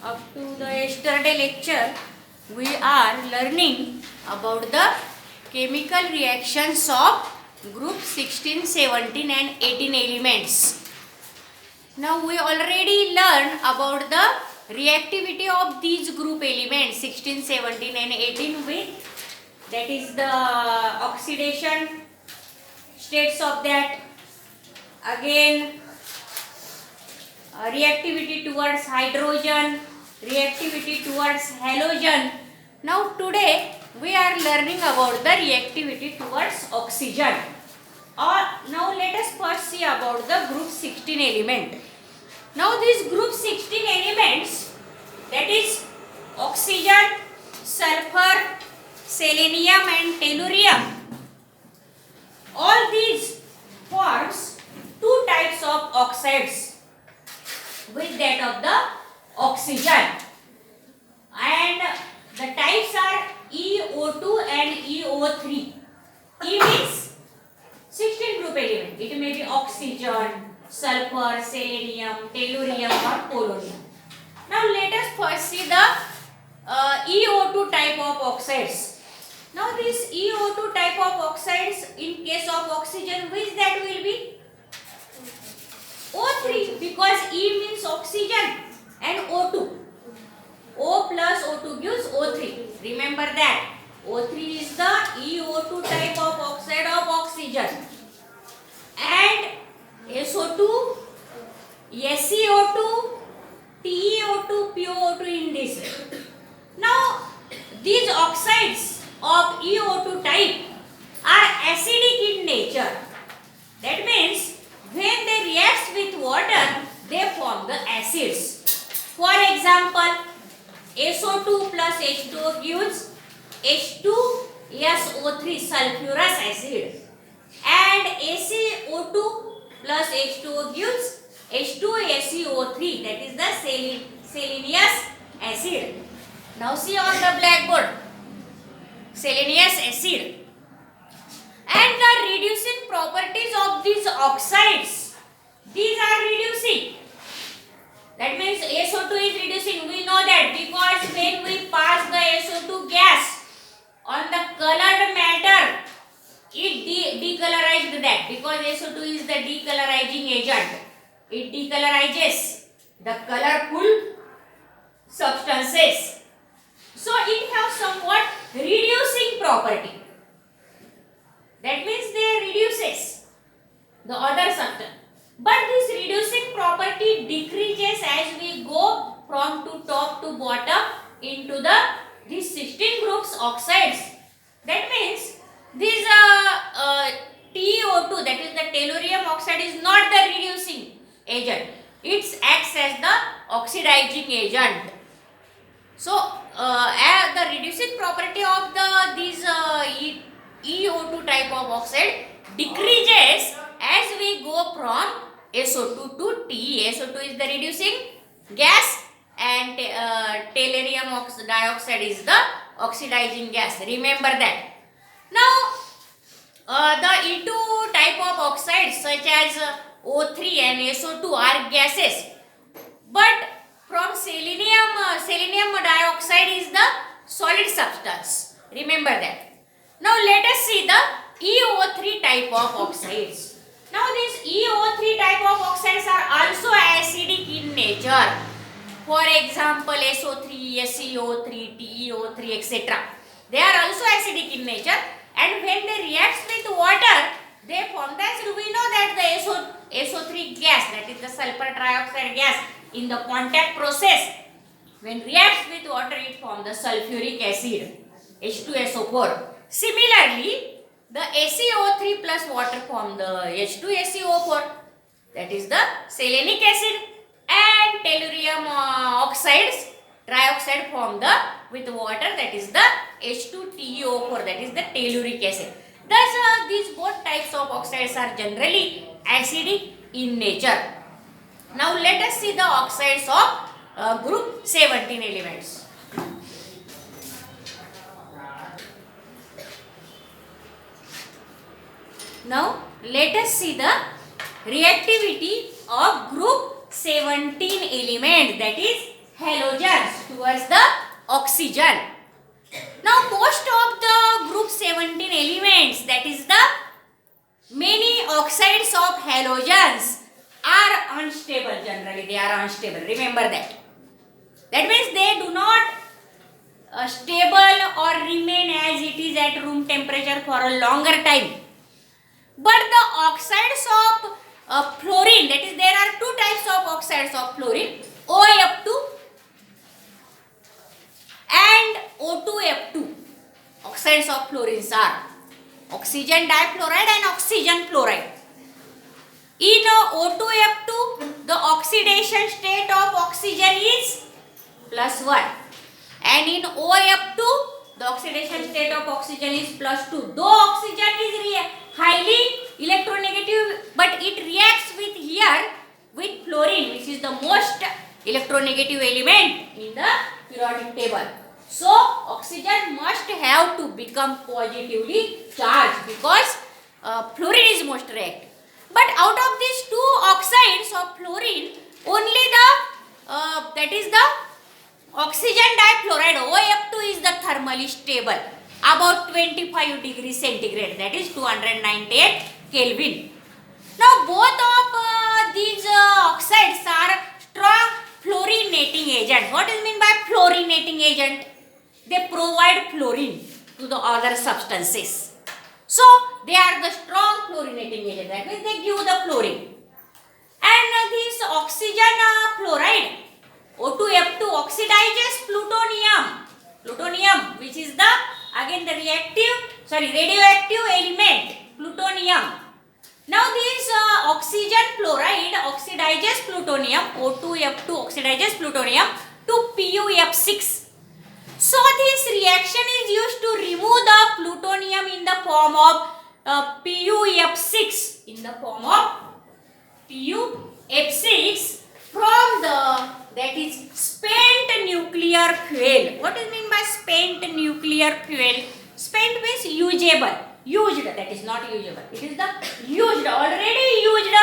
Up to the yesterday lecture, we are learning about the chemical reactions of group 16, 17 and 18 elements. Now we already learned about the reactivity of these group elements 16, 17 and 18 with, that is the oxidation states of that. Again, reactivity towards hydrogen, reactivity towards halogen. Now today we are learning about the reactivity towards oxygen. Now let us first see about the group 16 element. Now these group 16 elements, that is oxygen, sulfur, selenium and tellurium, all these forms two types of oxides with that of the oxygen, and the types are EO2 and EO3. E means 16 group element. It may be oxygen, sulfur, selenium, tellurium or polonium. Now let us first see the EO2 type of oxides. Now this EO2 type of oxides, in case of oxygen, which that will be? O3, because E means oxygen and O2. O plus O2 gives O3. Remember that. O3 is the EO2 type of oxide of oxygen. And SO2, SeO2, TeO2, PoO2 in this. Now, these oxides of EO2 type are acidic in nature. That means when they react with water, they form the acids. For example, SO2 plus H2O gives H2SO3 sulfurous acid, and ACO2 plus H2O gives H2SeO3, that is the selenious acid. Now see on the blackboard, selenious acid. And the reducing properties of these oxides, these are reducing. That means SO2 is reducing. We know that because when we pass the SO2 gas on the colored matter, it decolorized that, because SO2 is the decolorizing agent. It decolorizes the colorful substances. So it has somewhat reducing property. That means they reduces the other substance. But this reducing property decreases as we go from top to bottom into these 16 groups oxides. That means this TeO2, that is the tellurium oxide, is not the reducing agent. It acts as the oxidizing agent. So the reducing property of these EO2 type of oxide decreases as we go from SO2 to Te. SO2 is the reducing gas and tellurium dioxide is the oxidizing gas. Remember that. Now the E2 type of oxides such as O3 and SO2 are gases, but from selenium dioxide is the solid substance. Remember that. Now let us see the EO3 type of oxides. Now these EO3 type of oxides are also acidic in nature. For example, SO3, SeO3, TeO3, etc. They are also acidic in nature, and when they react with water, they form the acid. We know that the SO3 gas, that is the sulfur trioxide gas, in the contact process, when reacts with water, it forms the sulfuric acid, H2SO4. Similarly, the SeO3 plus water form the H2SeO4, that is the selenic acid, and tellurium oxides, trioxide form the with water, that is the H2TeO4, that is the telluric acid. Thus, these both types of oxides are generally acidic in nature. Now let us see the oxides of group 17 elements. Now let us see the reactivity of group 17 element, that is halogens towards the oxygen. Now most of the group 17 elements, that is the many oxides of halogens, are unstable. Generally they are unstable, remember that. That means they do not stable or remain as it is at room temperature for a longer time. But the oxides of fluorine, that is there are two types of oxides of fluorine, OF2 and O2F2. Oxides of fluorines are oxygen difluoride and oxygen fluoride. In O2F2, the oxidation state of oxygen is +1, and in OF2, the oxidation state of oxygen is +2. Though oxygen is highly electronegative, but it reacts with here with fluorine, which is the most electronegative element in the periodic table. So oxygen must have to become positively charged because fluorine is most reactive. But out of these two oxides of fluorine, only the that is the oxygen difluoride OF2 is the thermally stable, about 25 degrees centigrade, that is 298 Kelvin. Now both of these oxides are strong fluorinating agents. What is mean by fluorinating agent? They provide fluorine to the other substances. So they are the strong fluorinating agent, that means they give the fluorine. And this oxygen fluoride O2F2 oxidizes plutonium, which is the again the radioactive element plutonium. Now this oxygen fluoride oxidizes plutonium, O2F2 oxidizes plutonium to PuF6. So this reaction is used to remove the plutonium in the form of PuF6, from the, that is, spent nuclear fuel. What is mean by spent nuclear fuel? Spent means used, that is not usable. It is the already used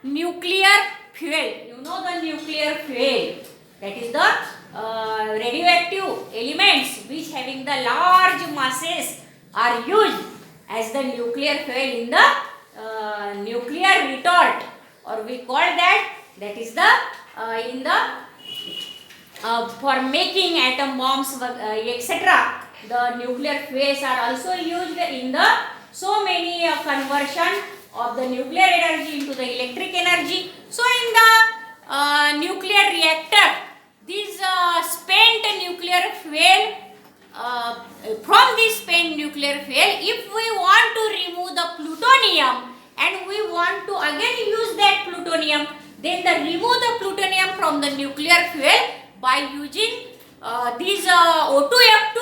nuclear fuel. You know the nuclear fuel, that is the radioactive elements which having the large masses are used as the nuclear fuel in the nuclear retort, or we call that is the in the for making atom bombs etc. The nuclear fuels are also used in the so many conversion of the nuclear energy into the electric energy. So in the nuclear reactor, this spent nuclear fuel, from this spent nuclear fuel, if we want to remove the plutonium and we want to again use that plutonium, then remove the plutonium from the nuclear fuel by using this O2F2,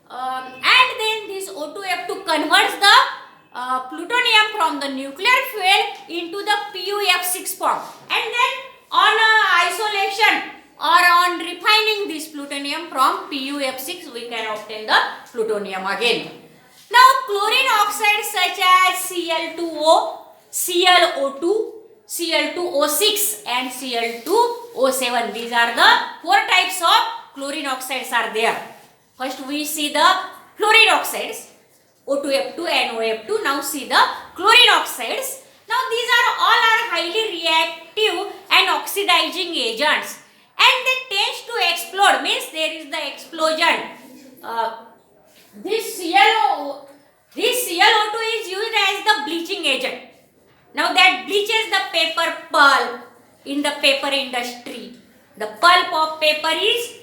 and then this O2F2 converts the plutonium from the nuclear fuel into the PuF6 form, and then on isolation or on refining this plutonium from PuF6 we can obtain the plutonium again. Now chlorine oxides such as Cl2O, ClO2, Cl2O6 and Cl2O7, these are the four types of chlorine oxides are there. First we see the fluorine oxides, O2F2 and OF2. Now see the chlorine oxides. Now these are all highly reactive and oxidizing agents, and they tend to explode, means there is the explosion. This ClO2 is used as the bleaching agent. Now that bleaches the paper pulp in the paper industry. The pulp of paper is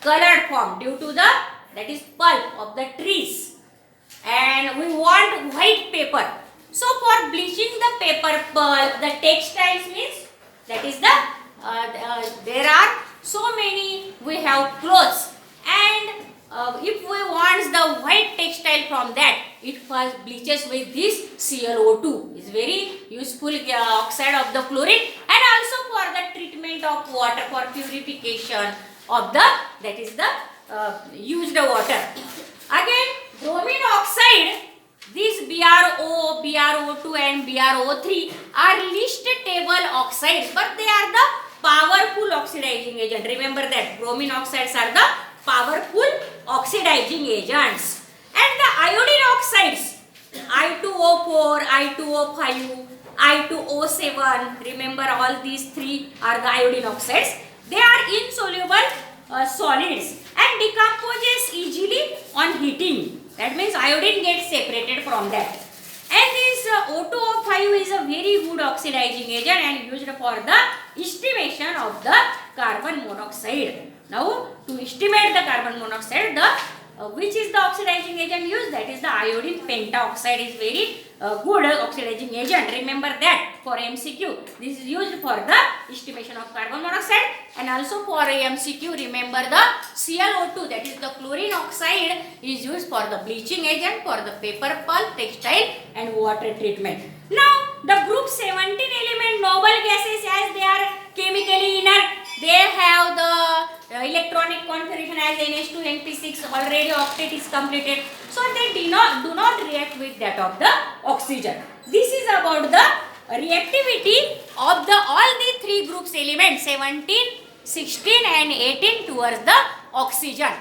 colored form due to the, that is, pulp of the trees, and we want white paper. So for bleaching the paper pulp, the textiles means, that is the there are so many, we have clothes, and if we want the white textile from that, it first bleaches with this ClO2. It's very useful oxide of the chlorine, and also for the treatment of water, for purification of the, that is the used water. Again, bromine oxide, these BrO, BrO2 and BrO3 are least stable oxides, but they are the powerful oxidizing agent. Remember that bromine oxides are the powerful oxidizing agents. And the iodine oxides, I2O4, I2O5, I2O7, remember all these three are the iodine oxides. They are insoluble solids and decomposes easily on heating. That means iodine gets separated from that. And this O2O5 is a very good oxidizing agent and used for the estimation of the carbon monoxide. Now, to estimate the carbon monoxide, which is the oxidizing agent used? That is the iodine pentaoxide is very good oxidizing agent. Remember that for MCQ. This is used for the estimation of carbon monoxide, and also for MCQ remember the ClO2, that is the chlorine oxide, is used for the bleaching agent, for the paper pulp, textile and water treatment. Now the group 17 element noble gases, as they are chemically inert, they have the electronic configuration as NH2 NP6, already octet is completed, so they do not react with that of the oxygen. This is about the reactivity of the all the three groups elements 17, 16 and 18 towards the oxygen.